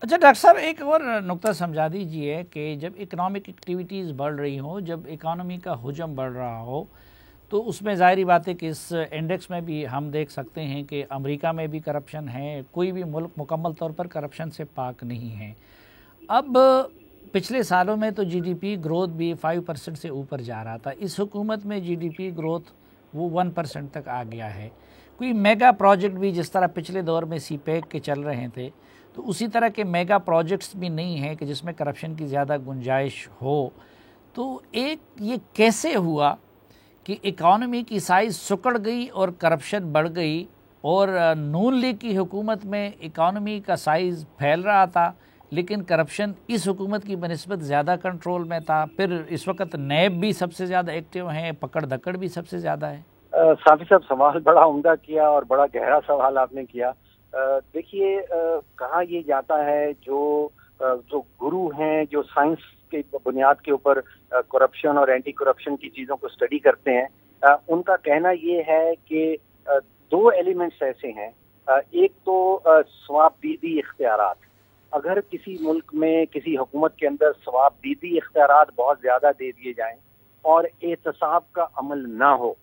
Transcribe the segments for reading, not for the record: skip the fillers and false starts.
اچھا ڈاکٹر صاحب، ایک اور نقطہ سمجھا دیجیے کہ جب اکنامک ایکٹیویٹیز بڑھ رہی ہوں، جب اکانومی کا حجم بڑھ رہا ہو، تو اس میں ظاہری بات ہے کہ اس انڈیکس میں بھی ہم دیکھ سکتے ہیں کہ امریکہ میں بھی کرپشن ہے، کوئی بھی ملک مکمل طور پر کرپشن سے پاک نہیں ہے۔ اب پچھلے سالوں میں تو جی ڈی پی گروتھ بھی 5% سے اوپر جا رہا تھا، اس حکومت میں جی ڈی پی گروتھ وہ 1% تک آ گیا ہے۔ کوئی میگا پروجیکٹ بھی جس طرح پچھلے دور میں سی پیک کے چل رہے تھے، تو اسی طرح کے میگا پروجیکٹس بھی نہیں ہیں کہ جس میں کرپشن کی زیادہ گنجائش ہو۔ تو یہ کیسے ہوا کہ اکانومی کی سائز سکڑ گئی اور کرپشن بڑھ گئی، اور نون لیگ کی حکومت میں اکانومی کا سائز پھیل رہا تھا لیکن کرپشن اس حکومت کی بنسبت زیادہ کنٹرول میں تھا؟ پھر اس وقت نیب بھی سب سے زیادہ ایکٹیو ہیں، پکڑ دکڑ بھی سب سے زیادہ ہے۔ صافی صاحب، سوال بڑا عمدہ کیا اور بڑا گہرا سوال آپ نے کیا۔ دیکھیے، کہا یہ جاتا ہے جو گرو ہیں، جو سائنس کی بنیاد کے اوپر کرپشن اور اینٹی کرپشن کی چیزوں کو اسٹڈی کرتے ہیں، ان کا کہنا یہ ہے کہ دو ایلیمنٹس ایسے ہیں۔ ایک تو ثواب دیدی اختیارات۔ اگر کسی ملک میں، کسی حکومت کے اندر ثواب دیدی اختیارات بہت زیادہ دے دیے جائیں اور احتساب کا عمل نہ ہو،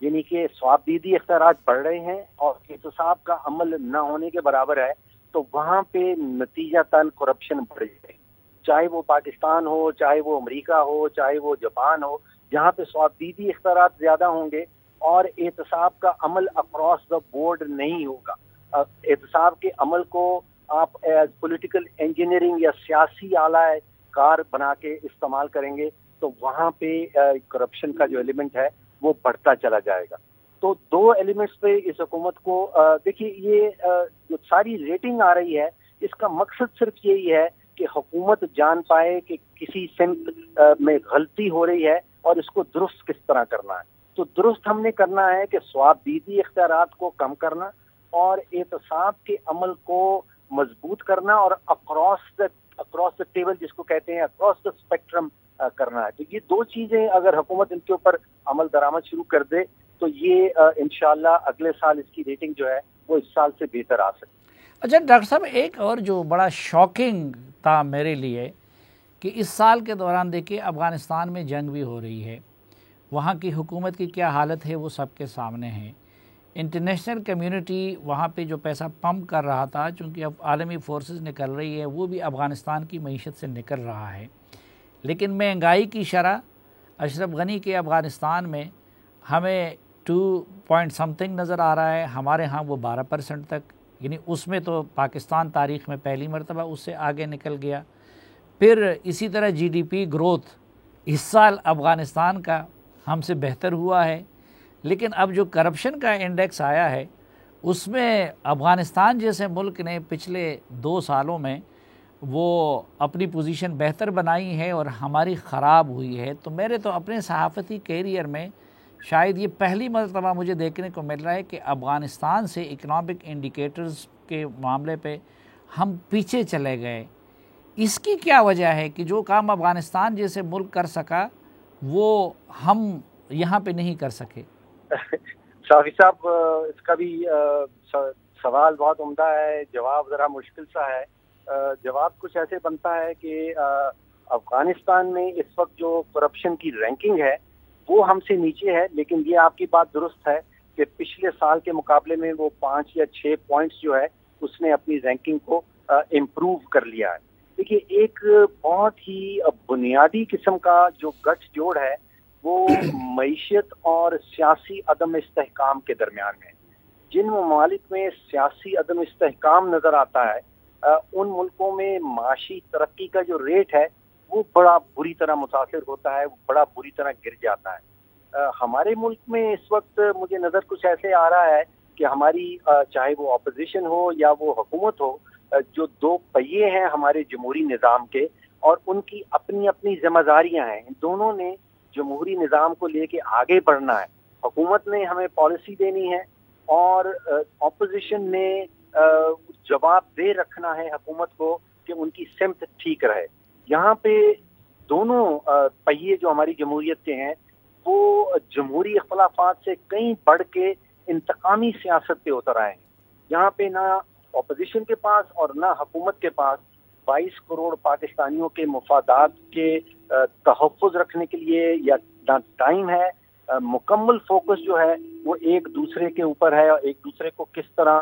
یعنی کہ ثواب دیدی اختیارات بڑھ رہے ہیں اور احتساب کا عمل نہ ہونے کے برابر ہے، تو وہاں پہ نتیجتاً کرپشن بڑھ جائے، چاہے وہ پاکستان ہو، چاہے وہ امریکہ ہو، چاہے وہ جاپان ہو، جہاں پہ ثواب دیدی اختیارات زیادہ ہوں گے اور احتساب کا عمل اکراس دا بورڈ نہیں ہوگا۔ احتساب کے عمل کو آپ ایز پولیٹیکل انجینئرنگ یا سیاسی آلہ کار بنا کے استعمال کریں گے تو وہاں پہ کرپشن کا جو ایلیمنٹ ہے وہ بڑھتا چلا جائے گا۔ تو دو ایلیمنٹس پہ اس حکومت کو دیکھیے، یہ جو ساری ریٹنگ آ رہی ہے، اس کا مقصد صرف یہی ہے کہ حکومت جان پائے کہ کسی سمت میں غلطی ہو رہی ہے اور اس کو درست کس طرح کرنا ہے۔ تو درست ہم نے کرنا ہے کہ ثواب دیدی اختیارات کو کم کرنا اور احتساب کے عمل کو مضبوط کرنا اور اکراس دا ٹیبل، جس کو کہتے ہیں اکراس دا اسپیکٹرم، کرنا ہے۔ تو یہ دو چیزیں اگر حکومت ان کے اوپر عمل درآمد شروع کر دے تو یہ انشاءاللہ اگلے سال اس کی ریٹنگ جو ہے وہ اس سال سے بہتر آ سکتی ہے۔ اچھا ڈاکٹر صاحب، ایک اور جو بڑا شاکنگ تھا میرے لیے کہ اس سال کے دوران دیکھیے افغانستان میں جنگ بھی ہو رہی ہے، وہاں کی حکومت کی کیا حالت ہے وہ سب کے سامنے ہے۔ انٹرنیشنل کمیونٹی وہاں پہ جو پیسہ پمپ کر رہا تھا، چونکہ اب عالمی فورسز نکل رہی ہے، وہ بھی افغانستان کی معیشت سے نکل رہا ہے، لیکن مہنگائی کی شرح اشرف غنی کے افغانستان میں ہمیں 2 پوائنٹ سمتھنگ نظر آ رہا ہے، ہمارے ہاں وہ 12% تک، یعنی اس میں تو پاکستان تاریخ میں پہلی مرتبہ اس سے آگے نکل گیا۔ پھر اسی طرح جی ڈی پی گروتھ اس سال افغانستان کا ہم سے بہتر ہوا ہے، لیکن اب جو کرپشن کا انڈیکس آیا ہے اس میں افغانستان جیسے ملک نے پچھلے 2 سالوں میں وہ اپنی پوزیشن بہتر بنائی ہے اور ہماری خراب ہوئی ہے۔ تو میرے تو اپنے صحافتی کیریئر میں شاید یہ پہلی مرتبہ مجھے دیکھنے کو مل رہا ہے کہ افغانستان سے اکنامک انڈیکیٹرز کے معاملے پہ ہم پیچھے چلے گئے۔ اس کی کیا وجہ ہے کہ جو کام افغانستان جیسے ملک کر سکا وہ ہم یہاں پہ نہیں کر سکے؟ شافی صاحب، اس کا بھی سوال بہت عمدہ ہے، جواب ذرا مشکل سا ہے۔ جواب کچھ ایسے بنتا ہے کہ افغانستان میں اس وقت جو کرپشن کی رینکنگ ہے وہ ہم سے نیچے ہے، لیکن یہ آپ کی بات درست ہے کہ پچھلے سال کے مقابلے میں وہ 5 یا 6 پوائنٹس جو ہے اس نے اپنی رینکنگ کو امپروو کر لیا ہے۔ دیکھیے، ایک بہت ہی بنیادی قسم کا جو گٹھ جوڑ ہے وہ معیشت اور سیاسی عدم استحکام کے درمیان میں۔ جن ممالک میں سیاسی عدم استحکام نظر آتا ہے ان ملکوں میں معاشی ترقی کا جو ریٹ ہے وہ بڑا بری طرح متاثر ہوتا ہے، بڑا بری طرح گر جاتا ہے۔ ہمارے ملک میں اس وقت مجھے نظر کچھ ایسے آ رہا ہے کہ ہماری چاہے وہ اپوزیشن ہو یا وہ حکومت ہو، جو 2 پہیے ہیں ہمارے جمہوری نظام کے اور ان کی اپنی اپنی ذمہ داریاں ہیں، ان دونوں نے جمہوری نظام کو لے کے آگے بڑھنا ہے۔ حکومت نے ہمیں پالیسی دینی ہے اور اپوزیشن نے جواب دہ رکھنا ہے حکومت کو کہ ان کی سمت ٹھیک رہے۔ یہاں پہ دونوں پہیے جو ہماری جمہوریت کے ہیں وہ جمہوری اختلافات سے کہیں بڑھ کے انتقامی سیاست پہ اتر آئے ہیں۔ یہاں پہ نہ اپوزیشن کے پاس اور نہ حکومت کے پاس 22 کروڑ پاکستانیوں کے مفادات کے تحفظ رکھنے کے لیے یا ٹائم ہے. مکمل فوکس جو ہے وہ ایک دوسرے کے اوپر ہے اور ایک دوسرے کو کس طرح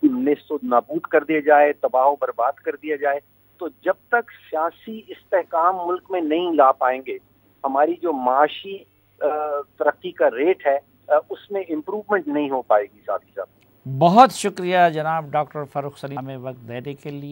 نیست و نابود کر دیا جائے, تباہ و برباد کر دیا جائے. تو جب تک سیاسی استحکام ملک میں نہیں لا پائیں گے, ہماری جو معاشی ترقی کا ریٹ ہے اس میں امپروومنٹ نہیں ہو پائے گی. ساتھ ہی ساتھ بہت شکریہ جناب ڈاکٹر فاروق سلیم ہمیں وقت دینے کے لیے.